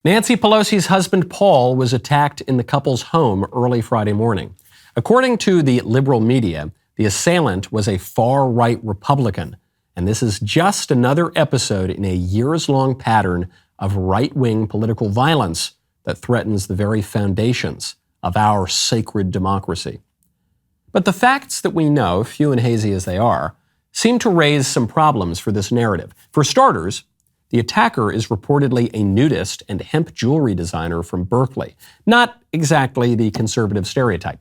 Nancy Pelosi's husband, Paul, was attacked in the couple's home early Friday morning. According to the liberal media, the assailant was a far-right Republican, and this is just another episode in a years-long pattern of right-wing political violence that threatens the very foundations of our sacred democracy. But the facts that we know, few and hazy as they are, seem to raise some problems for this narrative. For starters, the attacker is reportedly a nudist and hemp jewelry designer from Berkeley, not exactly the conservative stereotype.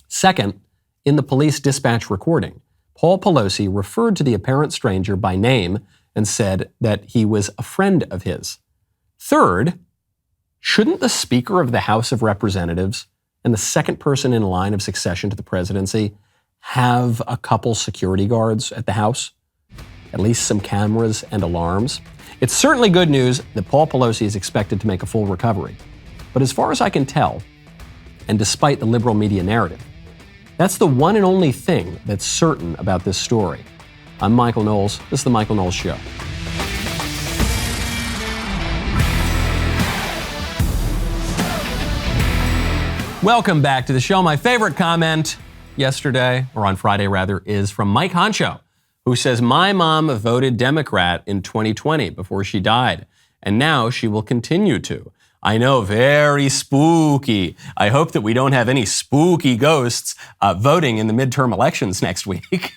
Second, in the police dispatch recording, Paul Pelosi referred to the apparent stranger by name and said that he was a friend of his. Third, shouldn't the Speaker of the House of Representatives and the second person in line of succession to the presidency have a couple security guards at the House? At least some cameras and alarms? It's certainly good news that Paul Pelosi is expected to make a full recovery. But as far as I can tell, and despite the liberal media narrative, that's the one and only thing that's certain about this story. I'm Michael Knowles. This is The Michael Knowles Show. Welcome back to the show. My favorite comment yesterday, or on Friday rather, is from Mike Honcho, who says, "My mom voted Democrat in 2020 before she died, and now she will continue to. I know, very spooky. I hope that we don't have any spooky ghosts voting in the midterm elections next week."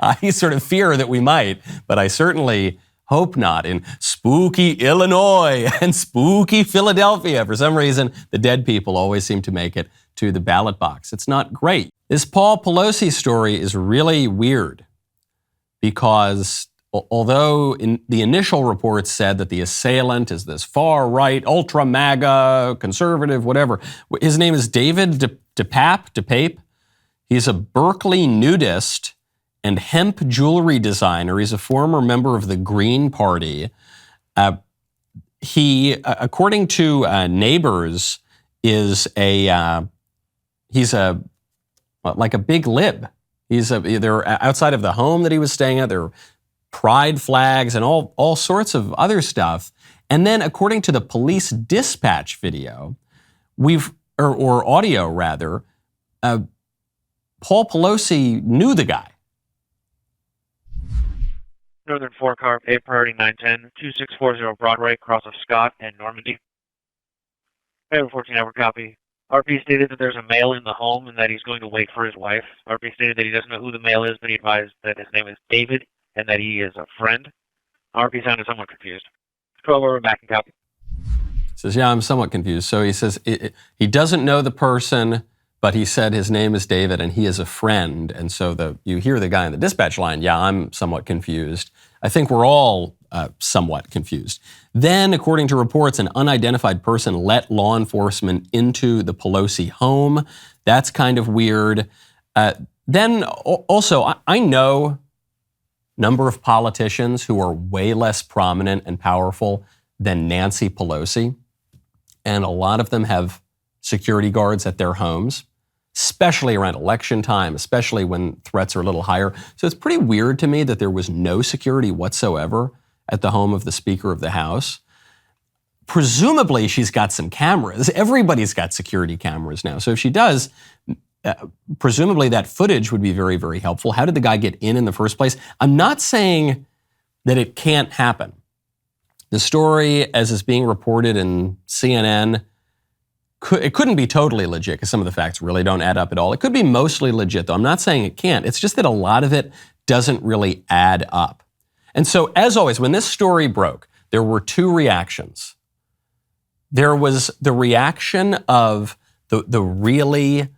I sort of fear that we might, but I certainly hope not. In spooky Illinois and spooky Philadelphia, for some reason, the dead people always seem to make it to the ballot box. It's not great. This Paul Pelosi story is really weird because although the initial reports said that the assailant is this far-right, ultra-MAGA, conservative, whatever, his name is David DePape. He's a Berkeley nudist and hemp jewelry designer. He's a former member of the Green Party. He, according to neighbors, is he's like a big lib. They're outside of the home that he was staying at. There are pride flags and all sorts of other stuff. And then, according to the police dispatch video, or audio rather, Paul Pelosi knew the guy. Northern 4-car, A priority 910, 2640 Broadway, cross of Scott and Normandy. I have a 14-hour copy. RP stated that there's a male in the home and that he's going to wait for his wife. RP stated that he doesn't know who the male is, but he advised that his name is David and that he is a friend. RP sounded somewhat confused. 12 over, back and copy. He says, yeah, I'm somewhat confused. So he says he doesn't know the person, but he said his name is David and he is a friend. And so you hear the guy in the dispatch line, yeah, I'm somewhat confused. I think we're all somewhat confused. Then, according to reports, an unidentified person let law enforcement into the Pelosi home. That's kind of weird. Then also, I know a number of politicians who are way less prominent and powerful than Nancy Pelosi. And a lot of them have security guards at their homes, especially around election time, especially when threats are a little higher. So it's pretty weird to me that there was no security whatsoever at the home of the Speaker of the House. Presumably, she's got some cameras. Everybody's got security cameras now. So if she does, presumably that footage would be very, very helpful. How did the guy get in the first place? I'm not saying that it can't happen. The story, as is being reported in CNN, it couldn't be totally legit because some of the facts really don't add up at all. It could be mostly legit, though. I'm not saying it can't. It's just that a lot of it doesn't really add up. And so, as always, when this story broke, there were two reactions. There was the reaction of the really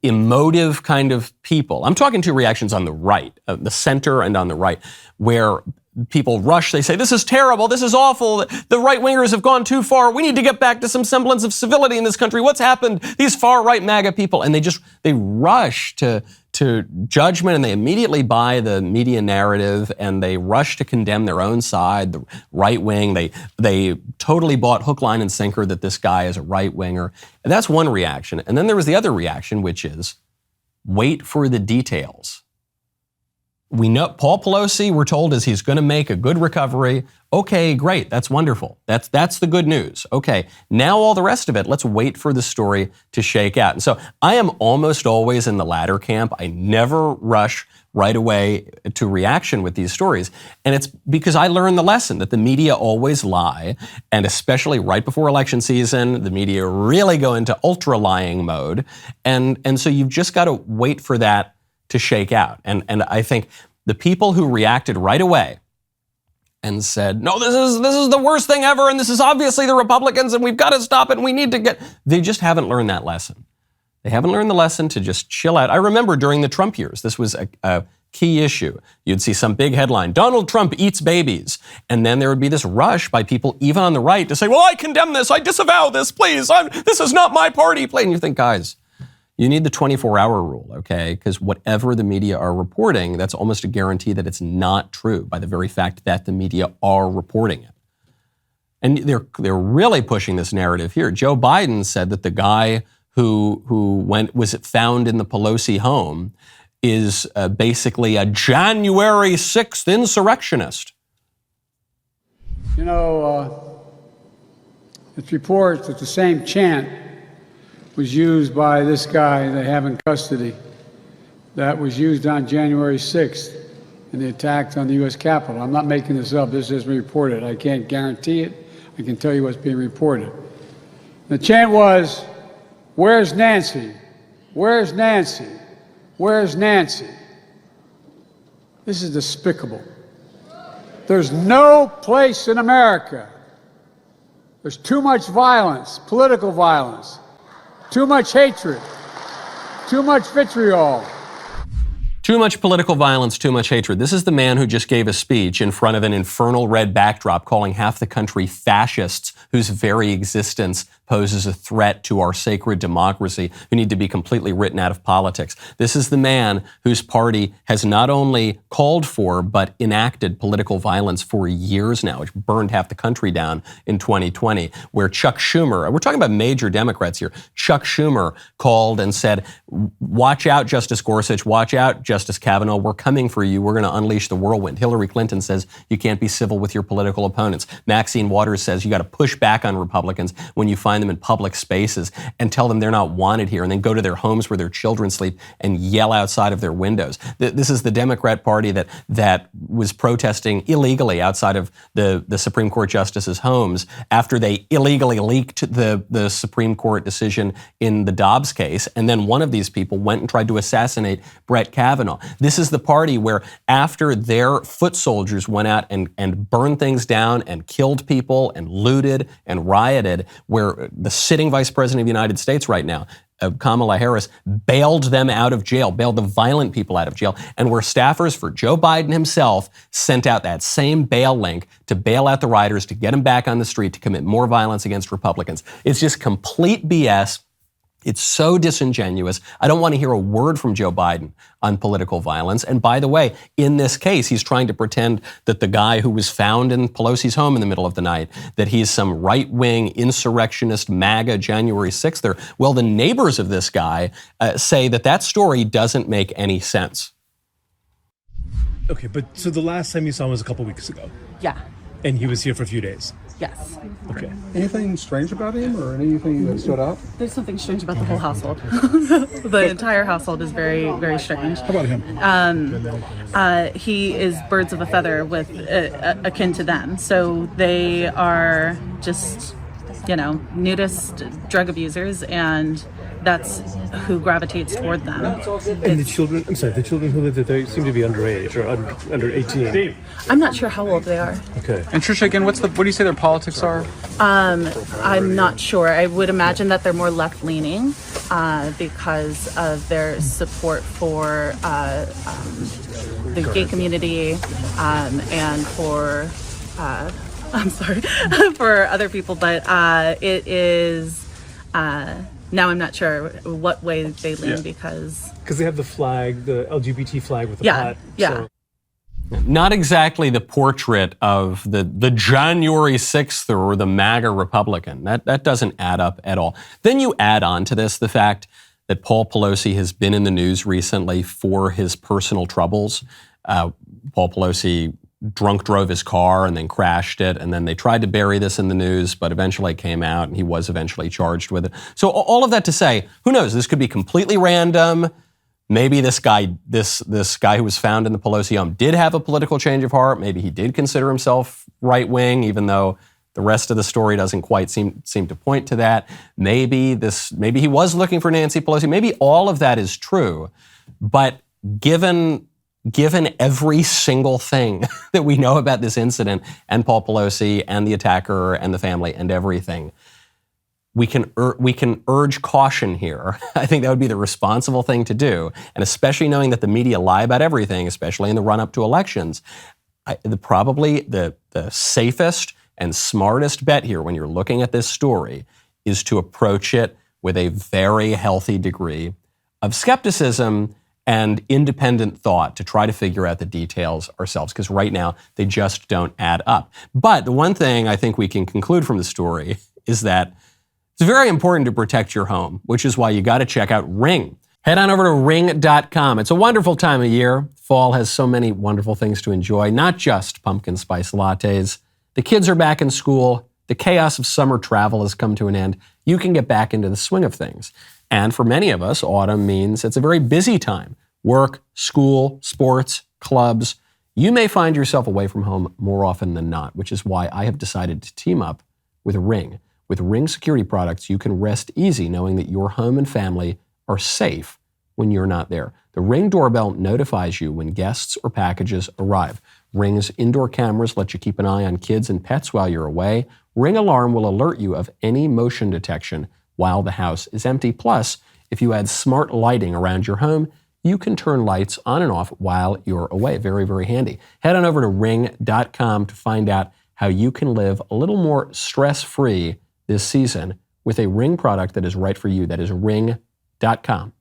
emotive kind of people. I'm talking two reactions on the right, the center and on the right, where people rush. They say, this is terrible. This is awful. The right-wingers have gone too far. We need to get back to some semblance of civility in this country. What's happened? These far-right MAGA people. And they rush to judgment, and they immediately buy the media narrative, and they rush to condemn their own side, the right wing. They totally bought hook, line, and sinker that this guy is a right-winger. And that's one reaction. And then there was the other reaction, which is wait for the details. We know Paul Pelosi, we're told, is he's going to make a good recovery. Okay, great. That's wonderful. That's the good news. Okay, now all the rest of it, let's wait for the story to shake out. And so I am almost always in the latter camp. I never rush right away to reaction with these stories. And it's because I learned the lesson that the media always lie. And especially right before election season, the media really go into ultra lying mode. And so you've just got to wait for that to shake out. And I think the people who reacted right away and said, no, this is the worst thing ever, and this is obviously the Republicans, and we've got to stop it, and we need to they just haven't learned that lesson. They haven't learned the lesson to just chill out. I remember during the Trump years, this was a key issue. You'd see some big headline, Donald Trump eats babies. And then there would be this rush by people, even on the right, to say, well, I condemn this, I disavow this, please, this is not my party. And you think, guys, you need the 24-hour rule, okay? Because whatever the media are reporting, that's almost a guarantee that it's not true by the very fact that the media are reporting it. And they're really pushing this narrative here. Joe Biden said that the guy who was found in the Pelosi home is basically a January 6th insurrectionist. You know, it's reports that the same chant was used by this guy they have in custody that was used on January 6th in the attack on the U.S. Capitol. I'm not making this up. This is reported. I can't guarantee it. I can tell you what's being reported. The chant was, "Where's Nancy? Where's Nancy? Where's Nancy?" This is despicable. There's no place in America. There's too much violence, political violence. Too much hatred, too much vitriol. Too much political violence, too much hatred. This is the man who just gave a speech in front of an infernal red backdrop calling half the country fascists whose very existence poses a threat to our sacred democracy, who need to be completely written out of politics. This is the man whose party has not only called for but enacted political violence for years now, which burned half the country down in 2020, where Chuck Schumer, we're talking about major Democrats here, Chuck Schumer called and said, watch out, Justice Gorsuch, watch out, Justice Kavanaugh, we're coming for you, we're going to unleash the whirlwind. Hillary Clinton says you can't be civil with your political opponents. Maxine Waters says you got to push back on Republicans when you find them in public spaces and tell them they're not wanted here, and then go to their homes where their children sleep and yell outside of their windows. This is the Democrat Party that was protesting illegally outside of the Supreme Court justices' homes after they illegally leaked the Supreme Court decision in the Dobbs case, and then one of these people went and tried to assassinate Brett Kavanaugh. This is the party where after their foot soldiers went out and burned things down and killed people and looted and rioted, where the sitting vice president of the United States right now, Kamala Harris, bailed them out of jail, bailed the violent people out of jail, and where staffers for Joe Biden himself sent out that same bail link to bail out the rioters, to get them back on the street, to commit more violence against Republicans. It's just complete BS. It's so disingenuous. I don't want to hear a word from Joe Biden on political violence. And by the way, in this case, he's trying to pretend that the guy who was found in Pelosi's home in the middle of the night, that he's some right-wing insurrectionist MAGA January 6ther. Well, the neighbors of this guy say that story doesn't make any sense. Okay, but so the last time you saw him was a couple weeks ago. Yeah. And he was here for a few days. Yes. Okay. Anything strange about him or anything that stood out? There's something strange about the whole household. The entire household is very, very strange. How about him? He is birds of a feather with akin to them. So they are just, nudist drug abusers, and that's who gravitates toward them. And the children who live there, they seem to be underage or under 18. I'm not sure how old they are. Okay. And Trisha, again, what do you say their politics are? I'm not sure. I would imagine that they're more left-leaning because of their support for the gay community and for for other people. But it is now I'm not sure what way they lean because they have the flag, the LGBT flag with the pot. Yeah. So. Not exactly the portrait of the January 6th or the MAGA Republican. That doesn't add up at all. Then you add on to this the fact that Paul Pelosi has been in the news recently for his personal troubles. Paul Pelosi drunk drove his car and then crashed it. And then they tried to bury this in the news, but eventually it came out and he was eventually charged with it. So all of that to say, who knows? This could be completely random. Maybe this guy who was found in the Pelosi home did have a political change of heart. Maybe he did consider himself right-wing, even though the rest of the story doesn't quite seem to point to that. Maybe he was looking for Nancy Pelosi. Maybe all of that is true. But given every single thing that we know about this incident and Paul Pelosi and the attacker and the family and everything, we can urge caution here. I think that would be the responsible thing to do. And especially knowing that the media lie about everything, especially in the run-up to elections, probably the safest and smartest bet here when you're looking at this story is to approach it with a very healthy degree of skepticism and independent thought to try to figure out the details ourselves, because right now they just don't add up. But the one thing I think we can conclude from the story is that it's very important to protect your home, which is why you got to check out Ring. Head on over to ring.com. It's a wonderful time of year. Fall has so many wonderful things to enjoy, not just pumpkin spice lattes. The kids are back in school. The chaos of summer travel has come to an end. You can get back into the swing of things. And for many of us, autumn means it's a very busy time. Work, school, sports, clubs. You may find yourself away from home more often than not, which is why I have decided to team up with Ring. With Ring security products, you can rest easy knowing that your home and family are safe when you're not there. The Ring doorbell notifies you when guests or packages arrive. Ring's indoor cameras let you keep an eye on kids and pets while you're away. Ring Alarm will alert you of any motion detection while the house is empty. Plus, if you add smart lighting around your home, you can turn lights on and off while you're away. Very, very handy. Head on over to ring.com to find out how you can live a little more stress-free this season with a Ring product that is right for you. That is ring.com.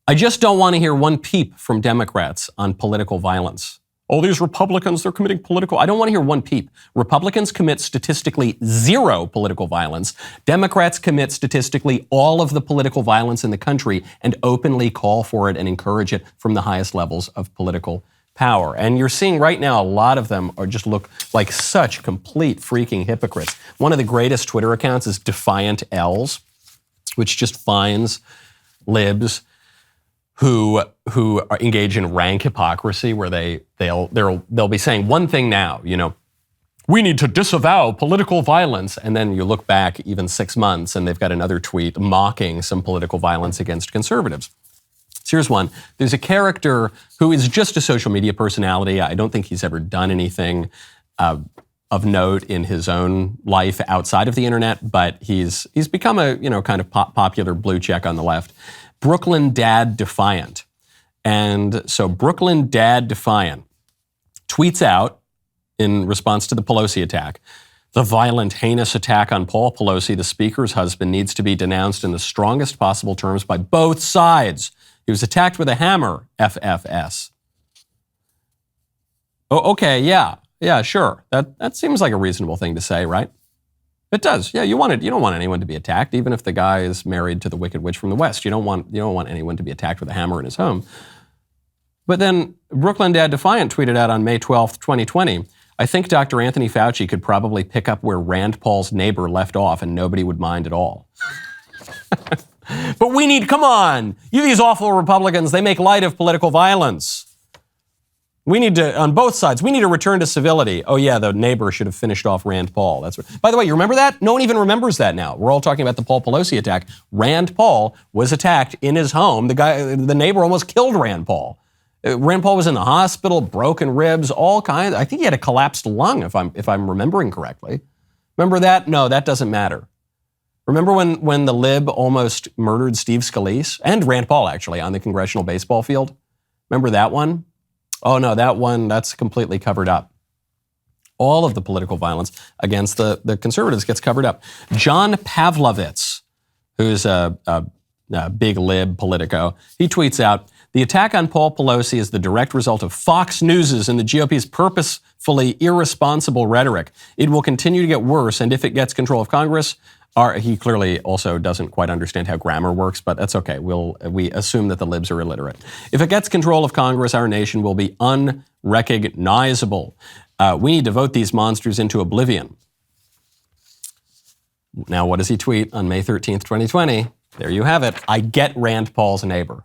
I just don't want to hear one peep from Democrats on political violence. Oh, these Republicans, they're committing political. I don't want to hear one peep. Republicans commit statistically zero political violence. Democrats commit statistically all of the political violence in the country and openly call for it and encourage it from the highest levels of political power. And you're seeing right now a lot of them are just look like such complete freaking hypocrites. One of the greatest Twitter accounts is Defiant L's, which just finds libs who engage in rank hypocrisy, where they'll be saying one thing now, we need to disavow political violence, and then you look back even 6 months and they've got another tweet mocking some political violence against conservatives. So here's one. There's a character who is just a social media personality. I don't think he's ever done anything of note in his own life outside of the internet, but he's become a kind of popular blue check on the left. Brooklyn Dad Defiant. And so Brooklyn Dad Defiant tweets out in response to the Pelosi attack, the violent, heinous attack on Paul Pelosi, the Speaker's husband, needs to be denounced in the strongest possible terms by both sides. He was attacked with a hammer, FFS. Oh, okay, yeah, sure. That seems like a reasonable thing to say, right? It does. Yeah, you don't want anyone to be attacked, even if the guy is married to the Wicked Witch from the West. You don't want anyone to be attacked with a hammer in his home. But then Brooklyn Dad Defiant tweeted out on May 12th, 2020, I think Dr. Anthony Fauci could probably pick up where Rand Paul's neighbor left off and nobody would mind at all. But come on, you these awful Republicans, they make light of political violence. We need to, on both sides, we need to return to civility. Oh yeah, the neighbor should have finished off Rand Paul. That's what, by the way, you remember that? No one even remembers that now. We're all talking about the Paul Pelosi attack. Rand Paul was attacked in his home. The neighbor almost killed Rand Paul. Rand Paul was in the hospital, broken ribs, all kinds. I think he had a collapsed lung, if I'm remembering correctly. Remember that? No, that doesn't matter. Remember when the lib almost murdered Steve Scalise and Rand Paul actually on the congressional baseball field? Remember that one? Oh no, that's completely covered up. All of the political violence against the conservatives gets covered up. John Pavlovitz, who's a big lib politico, he tweets out, the attack on Paul Pelosi is the direct result of Fox News's and the GOP's purposefully irresponsible rhetoric. It will continue to get worse, and if it gets control of Congress, He clearly also doesn't quite understand how grammar works, but that's okay. We assume that the libs are illiterate. If it gets control of Congress, our nation will be unrecognizable. We need to vote these monsters into oblivion. Now, what does he tweet on May 13th, 2020? There you have it. I get Rand Paul's neighbor.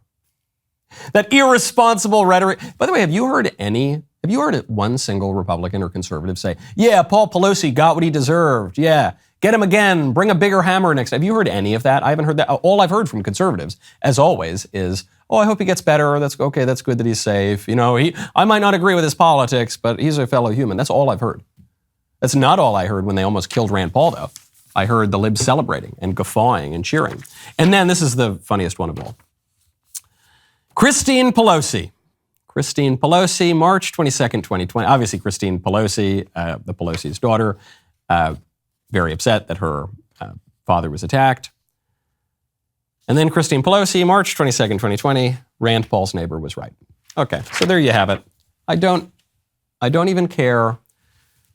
That irresponsible rhetoric. By the way, have you heard one single Republican or conservative say, yeah, Paul Pelosi got what he deserved. Yeah, get him again. Bring a bigger hammer next time. Have you heard any of that? I haven't heard that. All I've heard from conservatives, as always, is, oh, I hope he gets better. That's okay. That's good that he's safe. You know, I might not agree with his politics, but he's a fellow human. That's all I've heard. That's not all I heard when they almost killed Rand Paul, though. I heard the libs celebrating and guffawing and cheering. And then this is the funniest one of all. Christine Pelosi, March 22nd, 2020. Obviously, Christine Pelosi, the Pelosi's daughter, very upset that her father was attacked. And then Christine Pelosi, March 22nd, 2020, Rand Paul's neighbor was right. Okay, so there you have it. I don't even care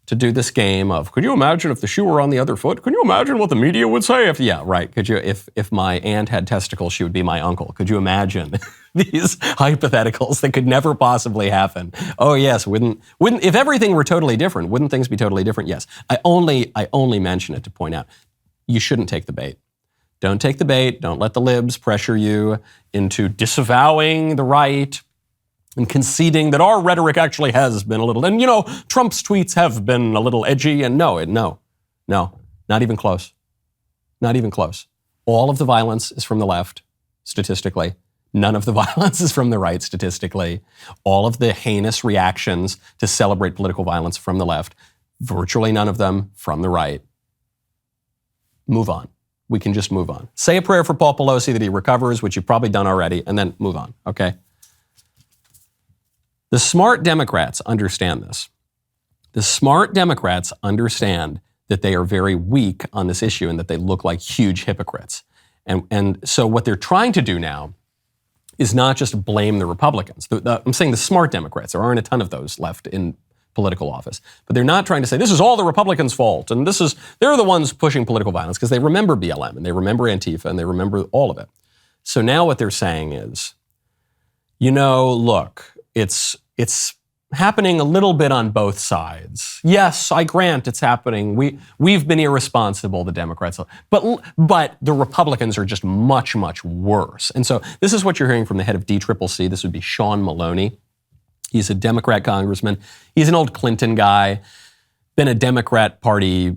to do this game of, could you imagine if the shoe were on the other foot? Could you imagine what the media would say if, yeah, right. Could you, if my aunt had testicles, she would be my uncle. Could you imagine these hypotheticals that could never possibly happen? Oh yes, wouldn't, if everything were totally different, wouldn't things be totally different? Yes. I only mention it to point out, you shouldn't take the bait. Don't take the bait. Don't let the libs pressure you into disavowing the right and conceding that our rhetoric actually has been a little, and you know, Trump's tweets have been a little edgy, and no, not even close. Not even close. All of the violence is from the left, statistically. None of the violence is from the right, statistically. All of the heinous reactions to celebrate political violence from the left, virtually none of them from the right. Move on. We can just move on. Say a prayer for Paul Pelosi that he recovers, which you've probably done already, and then move on, okay? The smart Democrats understand this. The smart Democrats understand that they are very weak on this issue and that they look like huge hypocrites. And so what they're trying to do now is not just blame the Republicans. I'm saying the smart Democrats. There aren't a ton of those left in political office. But they're not trying to say, this is all the Republicans' fault, and they're the ones pushing political violence, because they remember BLM, and they remember Antifa, and they remember all of it. So now what they're saying is, you know, look, it's happening a little bit on both sides. Yes, I grant it's happening. We've been irresponsible, the Democrats, but the Republicans are just much, much worse. And so this is what you're hearing from the head of DCCC. This would be Sean Maloney. He's a Democrat congressman. He's an old Clinton guy, been a Democrat Party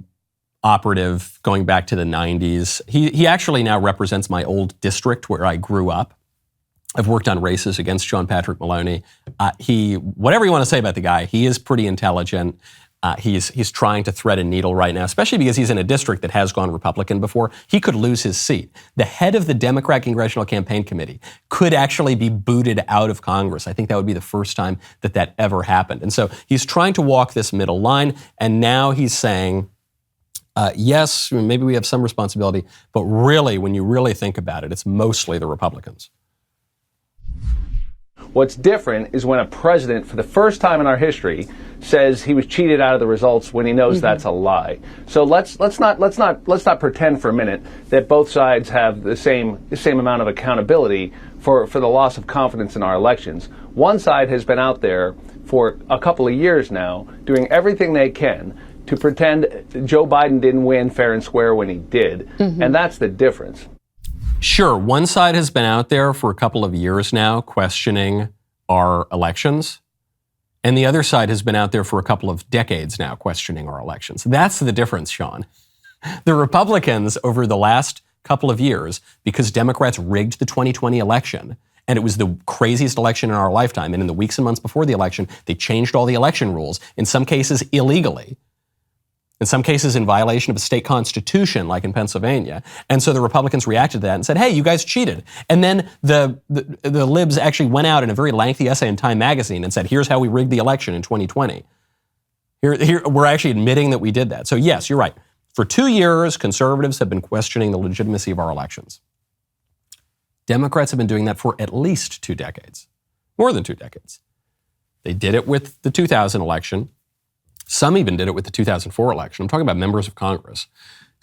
operative going back to the 90s. He actually now represents my old district where I grew up. I've worked on races against John Patrick Maloney. Whatever you want to say about the guy, he is pretty intelligent. He's trying to thread a needle right now, especially because he's in a district that has gone Republican before. He could lose his seat. The head of the Democrat Congressional Campaign Committee could actually be booted out of Congress. I think that would be the first time that ever happened. And so he's trying to walk this middle line, and now he's saying, yes, maybe we have some responsibility, but really, when you really think about it, it's mostly the Republicans. What's different is when a president, for the first time in our history, says he was cheated out of the results when he knows that's a lie. So let's not pretend for a minute that both sides have the same amount of accountability for the loss of confidence in our elections. One side has been out there for a couple of years now doing everything they can to pretend Joe Biden didn't win fair and square when he did, and that's the difference. Sure, one side has been out there for a couple of years now questioning our elections, and the other side has been out there for a couple of decades now questioning our elections. That's the difference, Sean. The Republicans over the last couple of years, because Democrats rigged the 2020 election, and it was the craziest election in our lifetime, and in the weeks and months before the election, they changed all the election rules, in some cases illegally. In some cases in violation of a state constitution, like in Pennsylvania. And so the Republicans reacted to that and said, hey, you guys cheated. And then the libs actually went out in a very lengthy essay in Time magazine and said, here's how we rigged the election in 2020. Here we're actually admitting that we did that. So yes, you're right. For 2 years, conservatives have been questioning the legitimacy of our elections. Democrats have been doing that for at least 2 decades, more than 2 decades. They did it with the 2000 election. Some even did it with the 2004 election. I'm talking about members of Congress.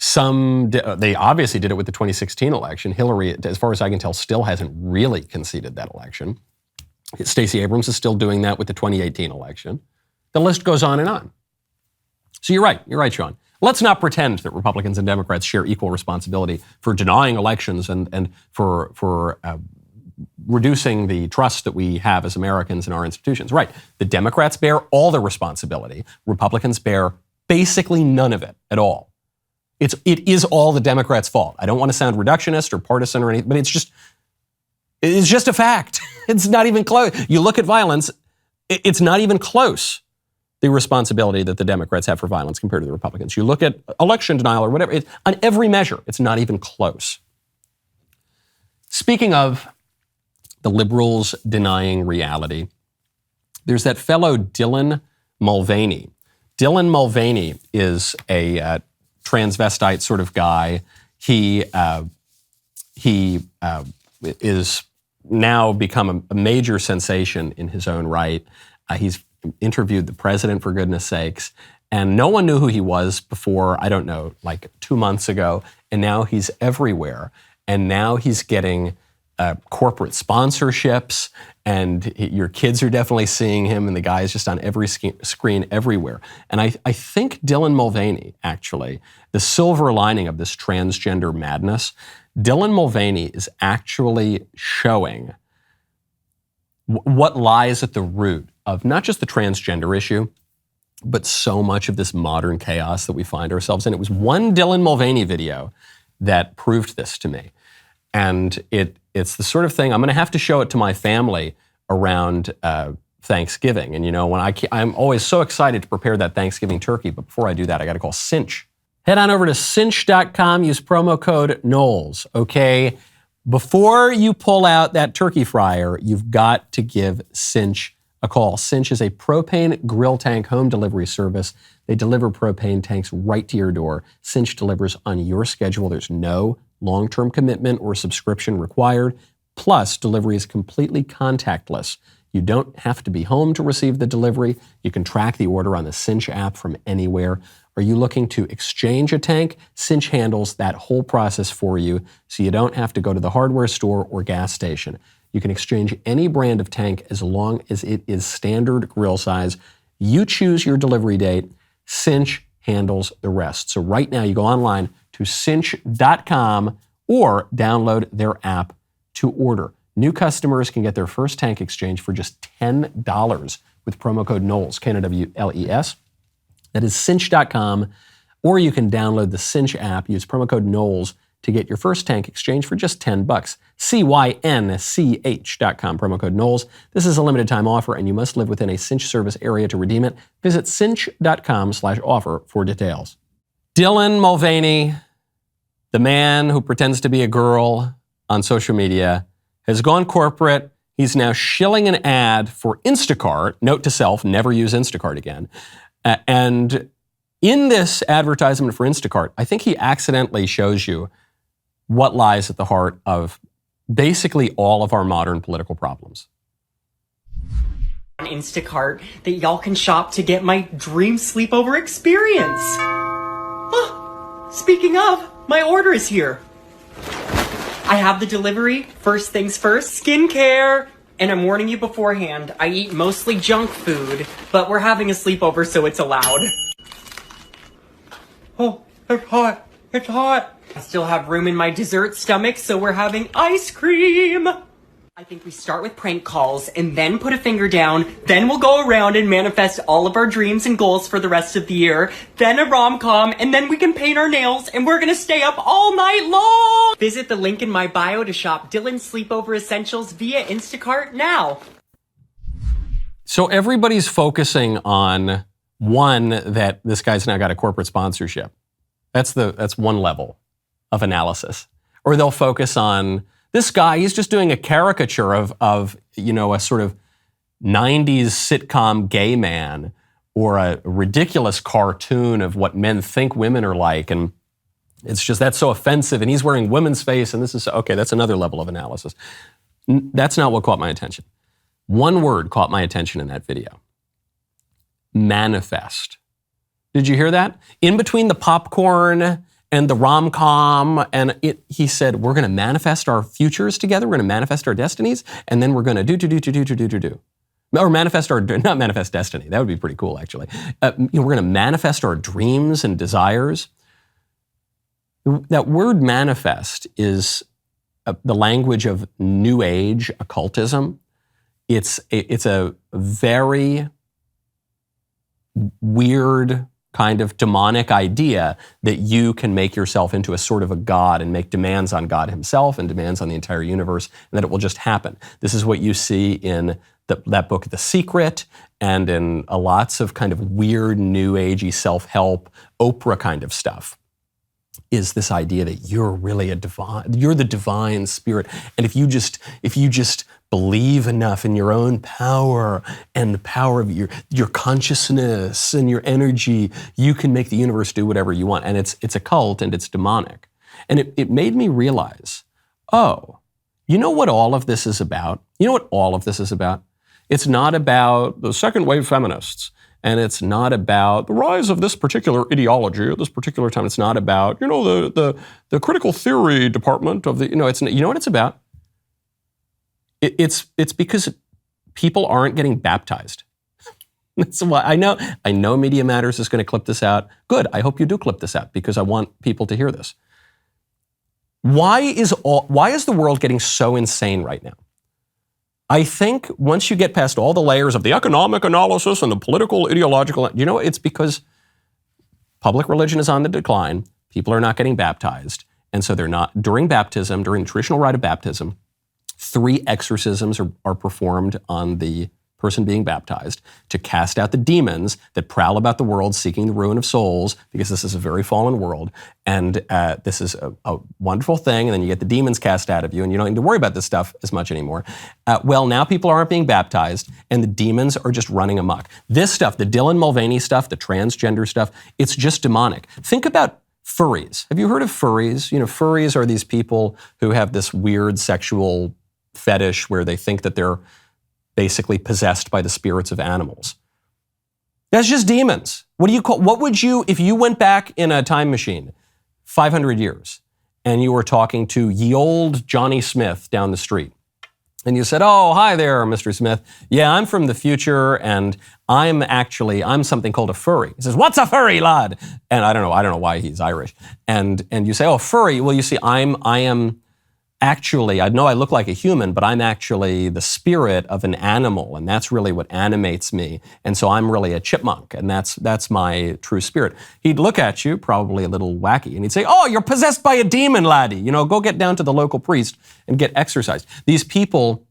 They obviously did it with the 2016 election. Hillary, as far as I can tell, still hasn't really conceded that election. Stacey Abrams is still doing that with the 2018 election. The list goes on and on. So you're right, Sean. Let's not pretend that Republicans and Democrats share equal responsibility for denying elections and for reducing the trust that we have as Americans in our institutions. Right. The Democrats bear all the responsibility. Republicans bear basically none of it at all. It is all the Democrats' fault. I don't want to sound reductionist or partisan or anything, but it's just a fact. It's not even close. You look at violence, it's not even close, the responsibility that the Democrats have for violence compared to the Republicans. You look at election denial or whatever, on every measure, it's not even close. Speaking of the liberals denying reality, there's that fellow Dylan Mulvaney. Dylan Mulvaney is a transvestite sort of guy. He is now become a major sensation in his own right. He's interviewed the president, for goodness sakes, and no one knew who he was before, I don't know, like 2 months ago, and now he's everywhere. And now he's getting corporate sponsorships, and your kids are definitely seeing him, and the guy is just on every screen everywhere. And I think Dylan Mulvaney, actually, the silver lining of this transgender madness, Dylan Mulvaney is actually showing what lies at the root of not just the transgender issue, but so much of this modern chaos that we find ourselves in. It was one Dylan Mulvaney video that proved this to me. And it's the sort of thing, I'm going to have to show it to my family around Thanksgiving. And when I'm always so excited to prepare that Thanksgiving turkey, but before I do that, I got to call Cinch. Head on over to cinch.com, use promo code Knowles, okay? Before you pull out that turkey fryer, you've got to give Cinch a call. Cinch is a propane grill tank home delivery service. They deliver propane tanks right to your door. Cinch delivers on your schedule. There's no long-term commitment or subscription required. Plus, delivery is completely contactless. You don't have to be home to receive the delivery. You can track the order on the Cinch app from anywhere. Are you looking to exchange a tank? Cinch handles that whole process for you, so you don't have to go to the hardware store or gas station. You can exchange any brand of tank as long as it is standard grill size. You choose your delivery date. Cinch handles the rest. So right now, you go online to cinch.com or download their app to order. New customers can get their first tank exchange for just $10 with promo code Knowles, Knowles. That is cinch.com, or you can download the Cinch app, use promo code Knowles to get your first tank exchange for just $10. CYNCH.com, promo code Knowles. This is a limited time offer, and you must live within a Cinch service area to redeem it. Visit cinch.com/offer for details. Dylan Mulvaney, the man who pretends to be a girl on social media, has gone corporate. He's now shilling an ad for Instacart. Note to self, never use Instacart again. And in this advertisement for Instacart, I think he accidentally shows you what lies at the heart of basically all of our modern political problems. On Instacart that y'all can shop to get my dream sleepover experience. Oh, speaking of, my order is here. I have the delivery. First things first, skincare. And I'm warning you beforehand, I eat mostly junk food, but we're having a sleepover, so it's allowed. Oh, it's hot. It's hot. I still have room in my dessert stomach, so we're having ice cream. I think we start with prank calls and then put a finger down. Then we'll go around and manifest all of our dreams and goals for the rest of the year. Then a rom-com, and then we can paint our nails, and we're gonna stay up all night long. Visit the link in my bio to shop Dylan's Sleepover Essentials via Instacart now. So everybody's focusing on one, that this guy's now got a corporate sponsorship. That's one level of analysis. Or they'll focus on this guy, he's just doing a caricature of a sort of 90s sitcom gay man, or a ridiculous cartoon of what men think women are like. And it's just, that's so offensive. And he's wearing women's face. And this is, okay, that's another level of analysis. That's not what caught my attention. One word caught my attention in that video. Manifest. Did you hear that? In between the popcorn and the rom-com, and he said, we're going to manifest our futures together, we're going to manifest our destinies, and then we're going to do. Or not manifest destiny. That would be pretty cool, actually. We're going to manifest our dreams and desires. That word manifest is the language of New Age occultism. It's a very weird kind of demonic idea that you can make yourself into a sort of a god and make demands on God himself and demands on the entire universe, and that it will just happen. This is what you see in that book, The Secret, and in lots of kind of weird New Agey self-help Oprah kind of stuff, is this idea that you're really you're the divine spirit, and if you just believe enough in your own power and the power of your consciousness and your energy, you can make the universe do whatever you want. And it's a cult and it's demonic. And it made me realize, oh, you know what all of this is about? You know what all of this is about? It's not about the second wave feminists. And it's not about the rise of this particular ideology at this particular time. It's not about, the critical theory department of the, it's, you know what it's about? It's because people aren't getting baptized. That's why I know Media Matters is going to clip this out. Good. I hope you do clip this out because I want people to hear this. Why is the world getting so insane right now? I think once you get past all the layers of the economic analysis and the political, ideological, it's because public religion is on the decline. People are not getting baptized. And so they're not, during baptism, during the traditional rite of baptism, 3 exorcisms are performed on the person being baptized to cast out the demons that prowl about the world seeking the ruin of souls, because this is a very fallen world. And this is a wonderful thing. And then you get the demons cast out of you and you don't need to worry about this stuff as much anymore. Well, now people aren't being baptized and the demons are just running amok. This stuff, the Dylan Mulvaney stuff, the transgender stuff, it's just demonic. Think about furries. Have you heard of furries? Furries are these people who have this weird sexual fetish where they think that they're basically possessed by the spirits of animals. That's just demons. What would you, if you went back in a time machine 500 years and you were talking to ye old Johnny Smith down the street and you said, oh, hi there, Mr. Smith. Yeah, I'm from the future and I'm something called a furry. He says, what's a furry, lad? And I don't know why he's Irish. And you say, oh, furry. Well, you see, I am actually, I know I look like a human, but I'm actually the spirit of an animal, and that's really what animates me. And so I'm really a chipmunk, and that's my true spirit. He'd look at you, probably a little wacky, and he'd say, oh, you're possessed by a demon, laddie. Go get down to the local priest and get exorcised. These people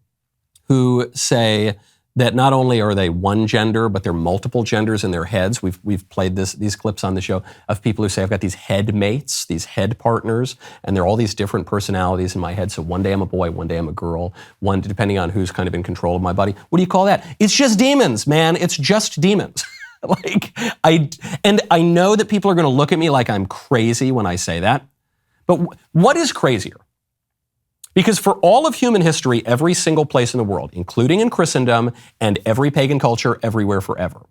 who say that not only are they one gender, but they're multiple genders in their heads. We've played these clips on the show of people who say, I've got these head mates, these head partners, and they're all these different personalities in my head. So one day I'm a boy, one day I'm a girl, one depending on who's kind of in control of my body. What do you call that? It's just demons, man. It's just demons. I know that people are going to look at me like I'm crazy when I say that. But what is crazier? Because for all of human history, every single place in the world, including in Christendom and every pagan culture everywhere forever,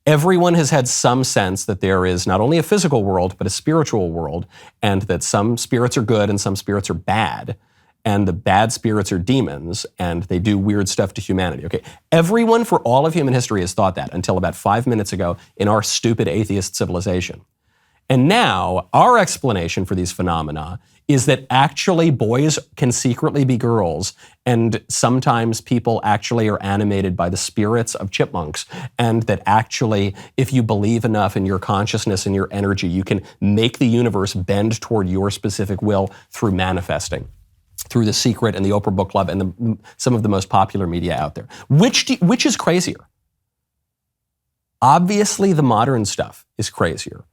everyone has had some sense that there is not only a physical world, but a spiritual world, and that some spirits are good and some spirits are bad, and the bad spirits are demons, and they do weird stuff to humanity. Okay, everyone for all of human history has thought that until about 5 minutes ago in our stupid atheist civilization. And now our explanation for these phenomena is that actually boys can secretly be girls, and sometimes people actually are animated by the spirits of chipmunks, and that actually, if you believe enough in your consciousness and your energy, you can make the universe bend toward your specific will through manifesting, through The Secret and the Oprah Book Club and some of the most popular media out there. Which is crazier? Obviously, the modern stuff is crazier.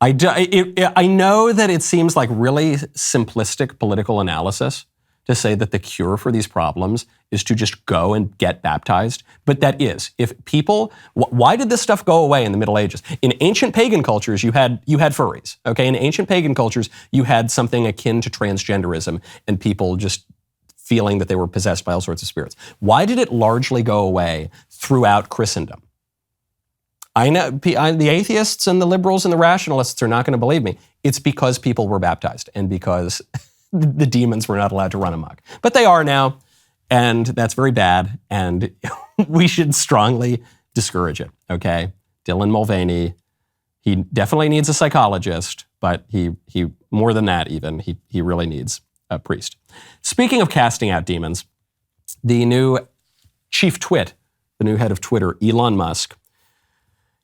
I know that it seems like really simplistic political analysis to say that the cure for these problems is to just go and get baptized. But that is, if people, why did this stuff go away in the Middle Ages? In ancient pagan cultures, you had furries, okay? In ancient pagan cultures, you had something akin to transgenderism and people just feeling that they were possessed by all sorts of spirits. Why did it largely go away throughout Christendom? I know the atheists and the liberals and the rationalists are not going to believe me. It's because people were baptized and because the demons were not allowed to run amok. But they are now, and that's very bad, and we should strongly discourage it, okay? Dylan Mulvaney, he definitely needs a psychologist, but he more than that even, he really needs a priest. Speaking of casting out demons, the new chief twit, the new head of Twitter, Elon Musk,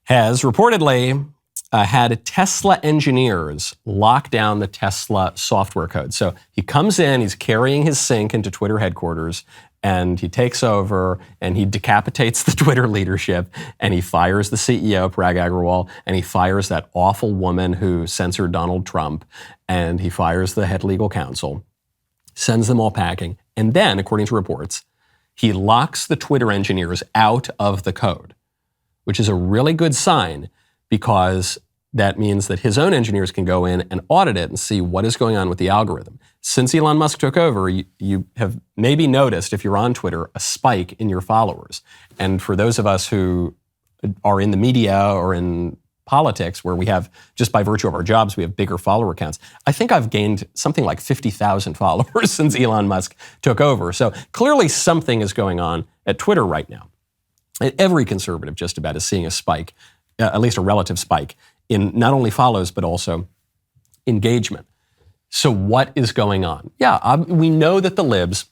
has reportedly had Tesla engineers lock down the Tesla software code. So he comes in, he's carrying his sink into Twitter headquarters, and he takes over and he decapitates the Twitter leadership, and he fires the CEO, Parag Agrawal, and he fires that awful woman who censored Donald Trump, and he fires the head legal counsel, sends them all packing, and then, according to reports, he locks the Twitter engineers out of the code, which is a really good sign because that means that his own engineers can go in and audit it and see what is going on with the algorithm. Since Elon Musk took over, you have maybe noticed, if you're on Twitter, a spike in your followers. And for those of us who are in the media or in politics, where we have, just by virtue of our jobs, we have bigger follower counts, I think I've gained something like 50,000 followers since Elon Musk took over. So clearly something is going on at Twitter right now. And every conservative just about is seeing a spike, at least a relative spike, in not only follows, but also engagement. So what is going on? Yeah, we know that the libs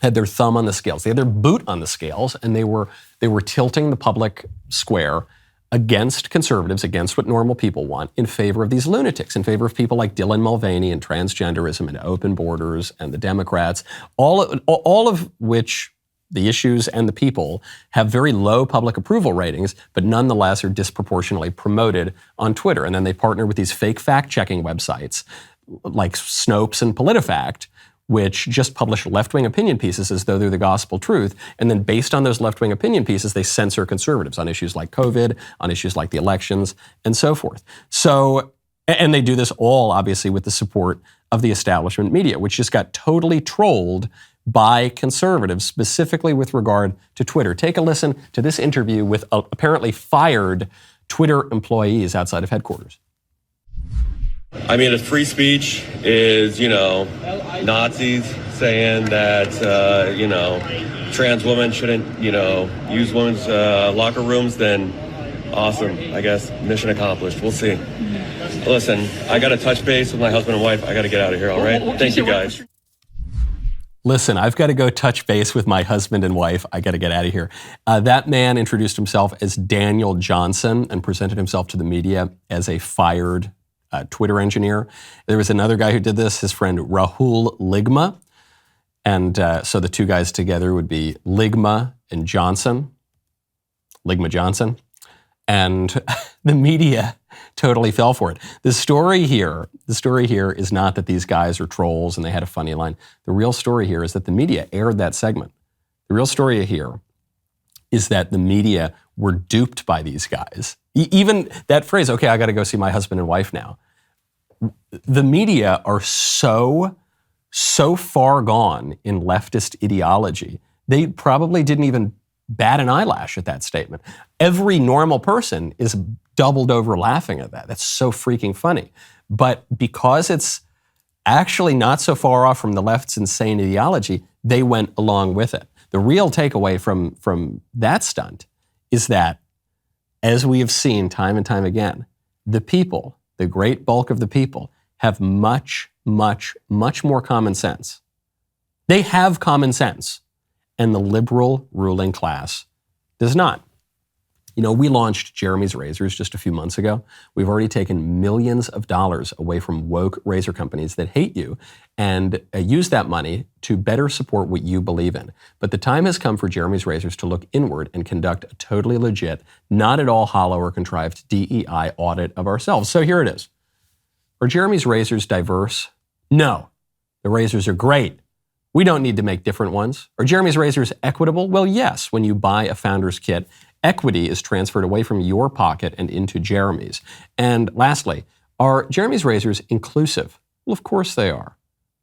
had their thumb on the scales. They had their boot on the scales, and they were tilting the public square against conservatives, against what normal people want, in favor of these lunatics, in favor of people like Dylan Mulvaney and transgenderism and open borders and the Democrats, all of which, the issues and the people, have very low public approval ratings, but nonetheless are disproportionately promoted on Twitter. And then they partner with these fake fact-checking websites like Snopes and PolitiFact, which just publish left-wing opinion pieces as though they're the gospel truth. And then based on those left-wing opinion pieces, they censor conservatives on issues like COVID, on issues like the elections, and so forth. So, and they do this all, obviously, with the support of the establishment media, which just got totally trolled by conservatives, specifically with regard to Twitter. Take a listen to this interview with apparently fired Twitter employees outside of headquarters. I mean, if free speech is, Nazis saying that, trans women shouldn't, use women's locker rooms, then awesome. I guess mission accomplished. We'll see. Listen, I got to touch base with my husband and wife. I got to get out of here, all right? Thank you, guys. Listen, I've got to go touch base with my husband and wife. I got to get out of here. That man introduced himself as Daniel Johnson and presented himself to the media as a fired Twitter engineer. There was another guy who did this, his friend Rahul Ligma. And so the two guys together would be Ligma and Johnson. Ligma Johnson. And the media totally fell for it. The story here is not that these guys are trolls and they had a funny line. The real story here is that the media aired that segment. The real story here is that the media were duped by these guys. Even that phrase, okay, I got to go see my husband and wife now. The media are so far gone in leftist ideology, they probably didn't even bat an eyelash at that statement. Every normal person is doubled over laughing at that. That's so freaking funny. But because it's actually not so far off from the left's insane ideology, they went along with it. The real takeaway from that stunt is that, as we have seen time and time again, the people, the great bulk of the people, have much, much, much more common sense. They have common sense, and the liberal ruling class does not. We launched Jeremy's Razors just a few months ago. We've already taken millions of dollars away from woke razor companies that hate you and use that money to better support what you believe in. But the time has come for Jeremy's Razors to look inward and conduct a totally legit, not at all hollow or contrived DEI audit of ourselves. So here it is. Are Jeremy's Razors diverse? No. The razors are great. We don't need to make different ones. Are Jeremy's Razors equitable? Well, yes. When you buy a founder's kit, equity is transferred away from your pocket and into Jeremy's. And lastly, are Jeremy's Razors inclusive? Well, of course they are.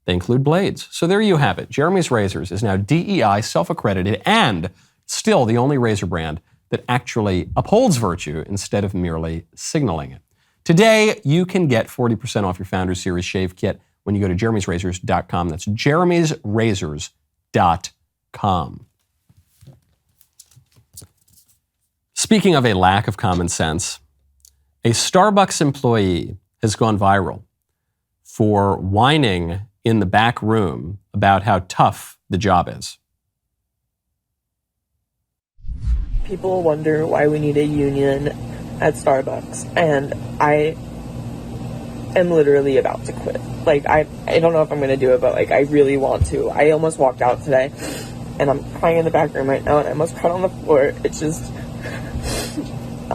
They include blades. So there you have it. Jeremy's Razors is now DEI self-accredited and still the only razor brand that actually upholds virtue instead of merely signaling it. Today, you can get 40% off your Founders Series Shave Kit when you go to jeremysrazors.com. That's jeremysrazors.com. Speaking of a lack of common sense, a Starbucks employee has gone viral for whining in the back room about how tough the job is. People wonder why we need a union at Starbucks, and I am literally about to quit. Like, I don't know if I'm going to do it, but, like, I really want to. I almost walked out today, and I'm crying in the back room right now, and I almost cried on the floor. It's just,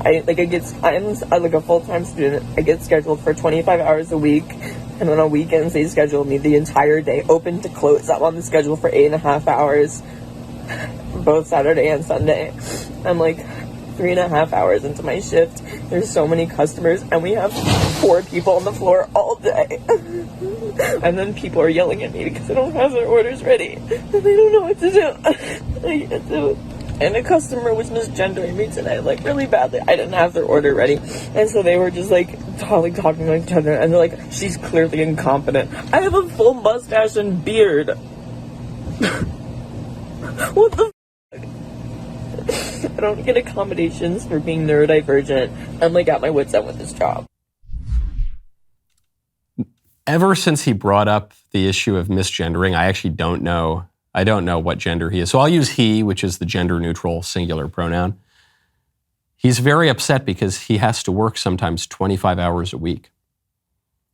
I'm like a full-time student. I get scheduled for 25 hours a week, and on weekends they schedule me the entire day, open to close. I'm on the schedule for 8.5 hours, both Saturday and Sunday. I'm like 3.5 hours into my shift. There's so many customers, and we have 4 people on the floor all day. And then people are yelling at me because they don't have their orders ready, and they don't know what to do. I can't do it. And a customer was misgendering me today, like, really badly. I didn't have their order ready. And so they were just, like, talking to each other. And they're like, she's clearly incompetent. I have a full mustache and beard. What the fuck? I don't get accommodations for being neurodivergent. I'm, like, at my wit's end with this job. Ever since he brought up the issue of misgendering, I actually don't know what gender he is. So I'll use he, which is the gender-neutral singular pronoun. He's very upset because he has to work sometimes 25 hours a week.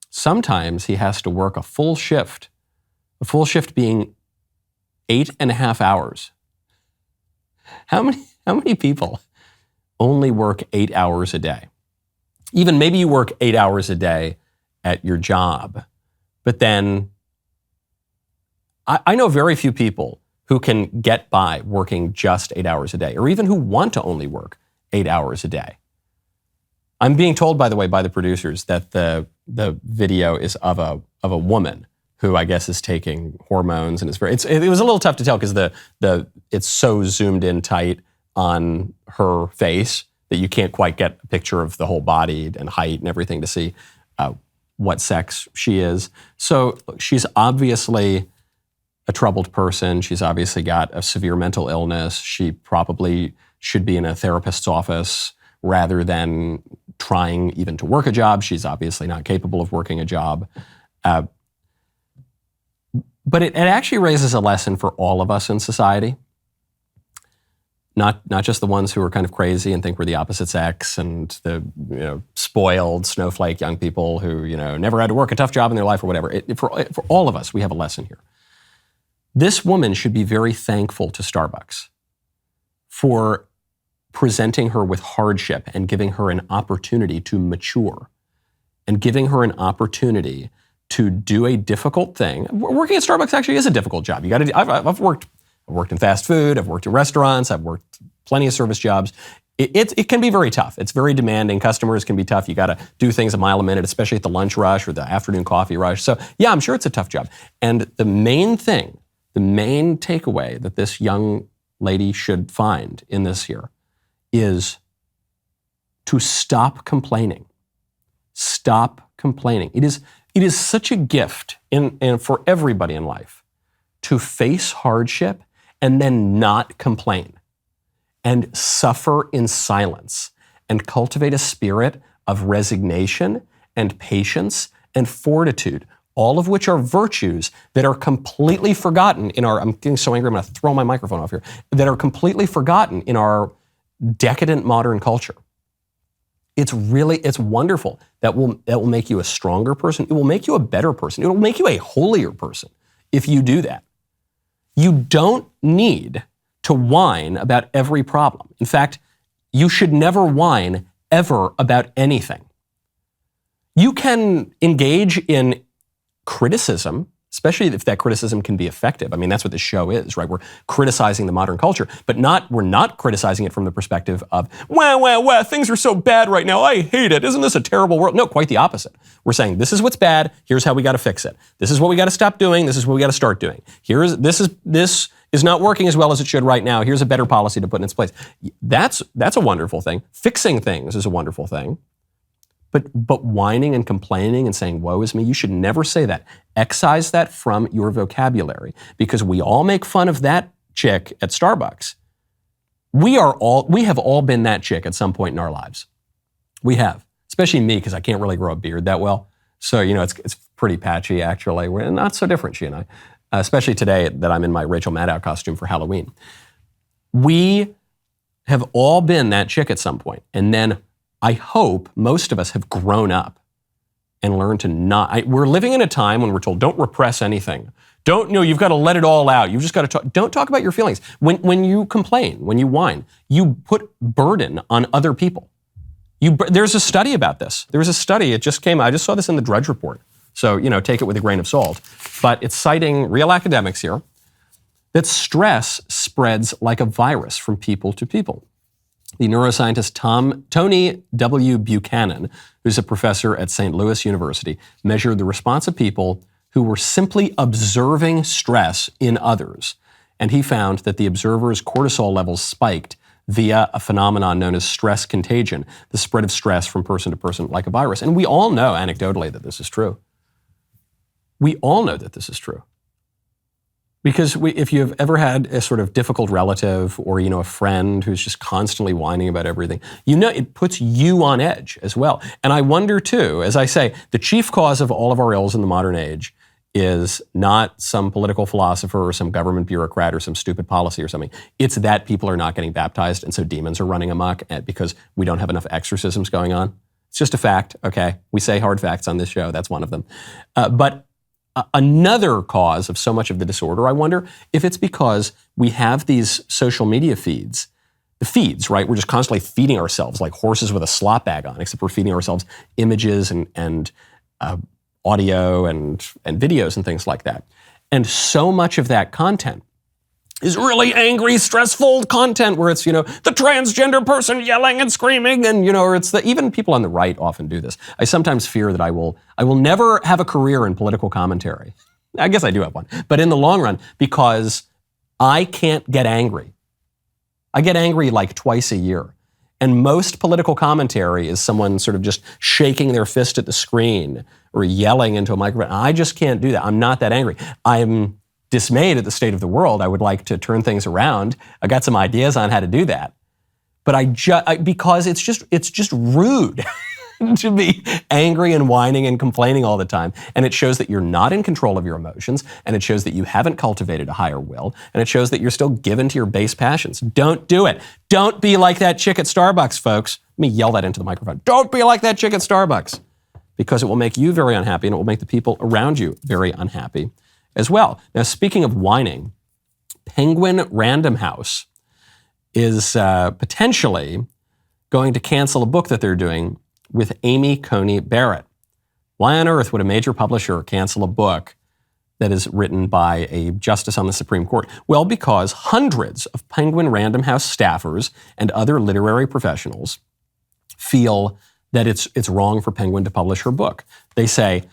Sometimes he has to work a full shift being 8.5 hours. How many people only work 8 hours a day? Even maybe you work 8 hours a day at your job, but then I know very few people who can get by working just 8 hours a day, or even who want to only work 8 hours a day. I'm being told, by the way, by the producers that the video is of a woman who I guess is taking hormones, and it was a little tough to tell because it's so zoomed in tight on her face that you can't quite get a picture of the whole body and height and everything to see what sex she is. So she's obviously a troubled person. She's obviously got a severe mental illness. She probably should be in a therapist's office rather than trying even to work a job. She's obviously not capable of working a job. But it actually raises a lesson for all of us in society. Not just the ones who are kind of crazy and think we're the opposite sex, and the spoiled snowflake young people who never had to work a tough job in their life or whatever. For all of us, we have a lesson here. This woman should be very thankful to Starbucks for presenting her with hardship and giving her an opportunity to mature and giving her an opportunity to do a difficult thing. Working at Starbucks actually is a difficult job. I've worked in fast food, I've worked in restaurants, I've worked plenty of service jobs. It can be very tough. It's very demanding. Customers can be tough. You got to do things a mile a minute, especially at the lunch rush or the afternoon coffee rush. So yeah, I'm sure it's a tough job. And the main takeaway that this young lady should find in this here is to stop complaining. Stop complaining. It is such a gift and for everybody in life to face hardship and then not complain and suffer in silence and cultivate a spirit of resignation and patience and fortitude, all of which are virtues that are completely forgotten in I'm getting so angry I'm going to throw my microphone off here, that are completely forgotten in our decadent modern culture. It's wonderful. That will make you a stronger person. It will make you a better person. It will make you a holier person if you do that. You don't need to whine about every problem. In fact, you should never whine ever about anything. You can engage in criticism, especially if that criticism can be effective. I mean, that's what this show is, right? We're criticizing the modern culture, but we're not criticizing it from the perspective of, wow, things are so bad right now. I hate it. Isn't this a terrible world? No, quite the opposite. We're saying, this is what's bad. Here's how we got to fix it. This is what we got to stop doing. This is what we got to start doing. This is not working as well as it should right now. Here's a better policy to put in its place. That's a wonderful thing. Fixing things is a wonderful thing. But whining and complaining and saying, woe is me, you should never say that. Excise that from your vocabulary, because we all make fun of that chick at Starbucks. We have all been that chick at some point in our lives. We have, especially me, because I can't really grow a beard that well. So, it's pretty patchy, actually. We're not so different, she and I, especially today that I'm in my Rachel Maddow costume for Halloween. We have all been that chick at some point. And then I hope most of us have grown up and learned to not. We're living in a time when we're told, don't repress anything. You've got to let it all out. You've just got to talk. Don't talk about your feelings. When you complain, when you whine, you put burden on other people. There's a study about this. There was a study, it just came out. I just saw this in the Drudge Report. So, take it with a grain of salt. But it's citing real academics here that stress spreads like a virus from people to people. The neuroscientist Tony W. Buchanan, who's a professor at St. Louis University, measured the response of people who were simply observing stress in others. And he found that the observers' cortisol levels spiked via a phenomenon known as stress contagion, the spread of stress from person to person like a virus. And we all know anecdotally that this is true. We all know that this is true. Because if you've ever had a sort of difficult relative or, a friend who's just constantly whining about everything, it puts you on edge as well. And I wonder too, as I say, the chief cause of all of our ills in the modern age is not some political philosopher or some government bureaucrat or some stupid policy or something. It's that people are not getting baptized and so demons are running amok because we don't have enough exorcisms going on. It's just a fact, okay? We say hard facts on this show. That's one of them. But another cause of so much of the disorder, I wonder if it's because we have these social media feeds. The feeds, right? We're just constantly feeding ourselves like horses with a slop bag on, except we're feeding ourselves images and audio and videos and things like that. And so much of that content is really angry, stressful content where it's, the transgender person yelling and screaming and, or it's even people on the right often do this. I sometimes fear that I will never have a career in political commentary. I guess I do have one, but in the long run, because I can't get angry. I get angry like twice a year. And most political commentary is someone sort of just shaking their fist at the screen or yelling into a microphone. I just can't do that. I'm not that angry. I'm dismayed at the state of the world. I would like to turn things around. I got some ideas on how to do that. But because it's just rude to be angry and whining and complaining all the time. And it shows that you're not in control of your emotions. And it shows that you haven't cultivated a higher will. And it shows that you're still given to your base passions. Don't do it. Don't be like that chick at Starbucks, folks. Let me yell that into the microphone. Don't be like that chick at Starbucks. Because it will make you very unhappy and it will make the people around you very unhappy as well. Now, speaking of whining, Penguin Random House is potentially going to cancel a book that they're doing with Amy Coney Barrett. Why on earth would a major publisher cancel a book that is written by a justice on the Supreme Court? Well, because hundreds of Penguin Random House staffers and other literary professionals feel that it's wrong for Penguin to publish her book. They say,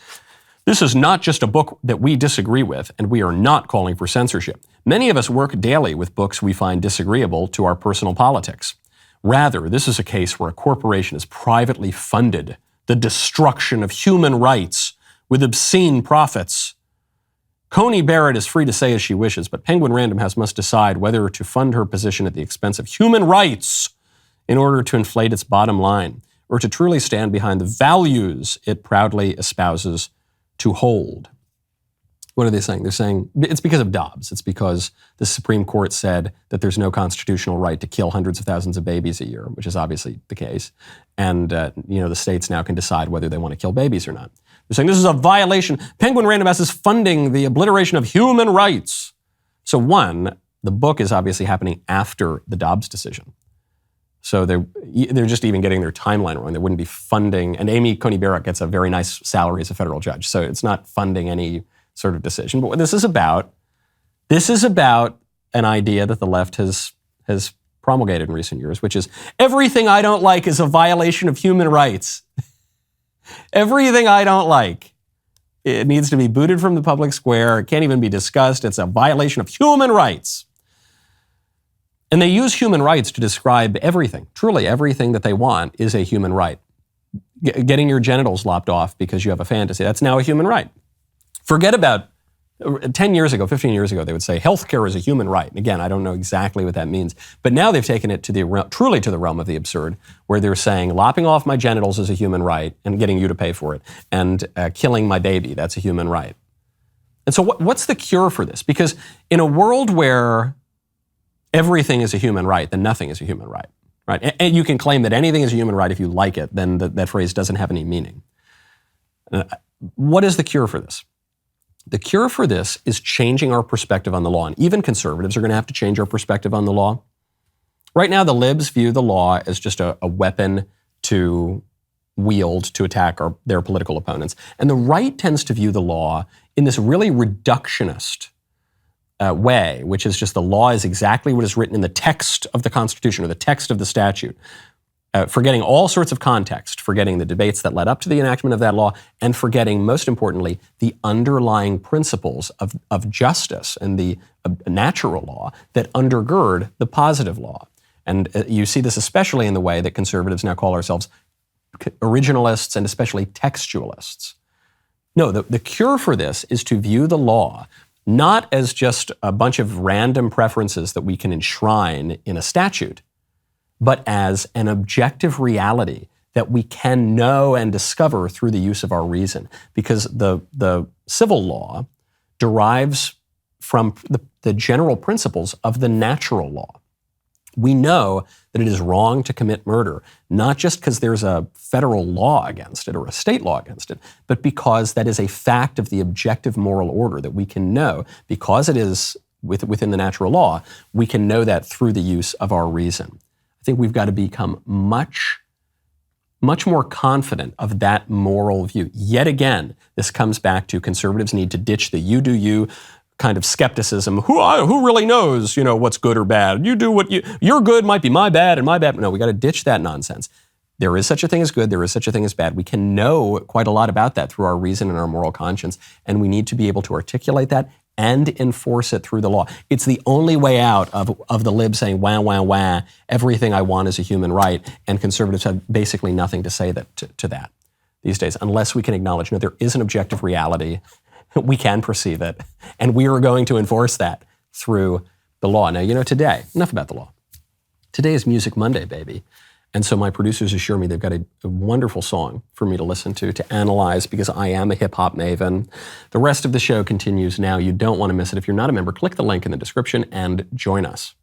this is not just a book that we disagree with, and we are not calling for censorship. Many of us work daily with books we find disagreeable to our personal politics. Rather, this is a case where a corporation has privately funded the destruction of human rights with obscene profits. Coney Barrett is free to say as she wishes, but Penguin Random House must decide whether to fund her position at the expense of human rights in order to inflate its bottom line, or to truly stand behind the values it proudly espouses to hold. What are they saying? They're saying it's because of Dobbs. It's because the Supreme Court said that there's no constitutional right to kill hundreds of thousands of babies a year, which is obviously the case. And, the states now can decide whether they want to kill babies or not. They're saying this is a violation. Penguin Random House is funding the obliteration of human rights. So one, the book is obviously happening after the Dobbs decision. So they're just even getting their timeline wrong. They wouldn't be funding, and Amy Coney Barrett gets a very nice salary as a federal judge. So it's not funding any sort of decision. But what this is about an idea that the left has promulgated in recent years, which is everything I don't like is a violation of human rights. Everything I don't like, it needs to be booted from the public square. It can't even be discussed. It's a violation of human rights. And they use human rights to describe everything. Truly, everything that they want is a human right. Getting your genitals lopped off because you have a fantasy, that's now a human right. Forget about 10 years ago, 15 years ago, they would say healthcare is a human right. And again, I don't know exactly what that means. But now they've taken it to truly to the realm of the absurd, where they're saying lopping off my genitals is a human right and getting you to pay for it. And killing my baby, that's a human right. And so what's the cure for this? Because in a world where everything is a human right, then nothing is a human right. Right? And you can claim that anything is a human right if you like it, then that phrase doesn't have any meaning. What is the cure for this? The cure for this is changing our perspective on the law. And even conservatives are going to have to change our perspective on the law. Right now, the libs view the law as just a weapon to wield to attack their political opponents. And the right tends to view the law in this really reductionist way, which is just the law is exactly what is written in the text of the Constitution or the text of the statute. Forgetting all sorts of context, forgetting the debates that led up to the enactment of that law, and forgetting, most importantly, the underlying principles of justice and the natural law that undergird the positive law. And you see this especially in the way that conservatives now call ourselves originalists and especially textualists. No, the cure for this is to view the law not as just a bunch of random preferences that we can enshrine in a statute, but as an objective reality that we can know and discover through the use of our reason. Because the civil law derives from the general principles of the natural law. We know that it is wrong to commit murder, not just because there's a federal law against it or a state law against it, but because that is a fact of the objective moral order that we can know. Because it is within the natural law, we can know that through the use of our reason. I think we've got to become much more confident of that moral view. Yet again, this comes back to conservatives need to ditch the you do you kind of skepticism. Who really knows, what's good or bad? You do what your good might be my bad and my bad. No, we got to ditch that nonsense. There is such a thing as good. There is such a thing as bad. We can know quite a lot about that through our reason and our moral conscience, and we need to be able to articulate that and enforce it through the law. It's the only way out of the libs saying, wah, wah, wah, everything I want is a human right, and conservatives have basically nothing to say to that these days, unless we can acknowledge, no, there is an objective reality, we can perceive it, and we are going to enforce that through the law. Now, today, enough about the law. Today is Music Monday, baby. And so my producers assure me they've got a wonderful song for me to listen to analyze, because I am a hip-hop maven. The rest of the show continues now. You don't want to miss it. If you're not a member, click the link in the description and join us.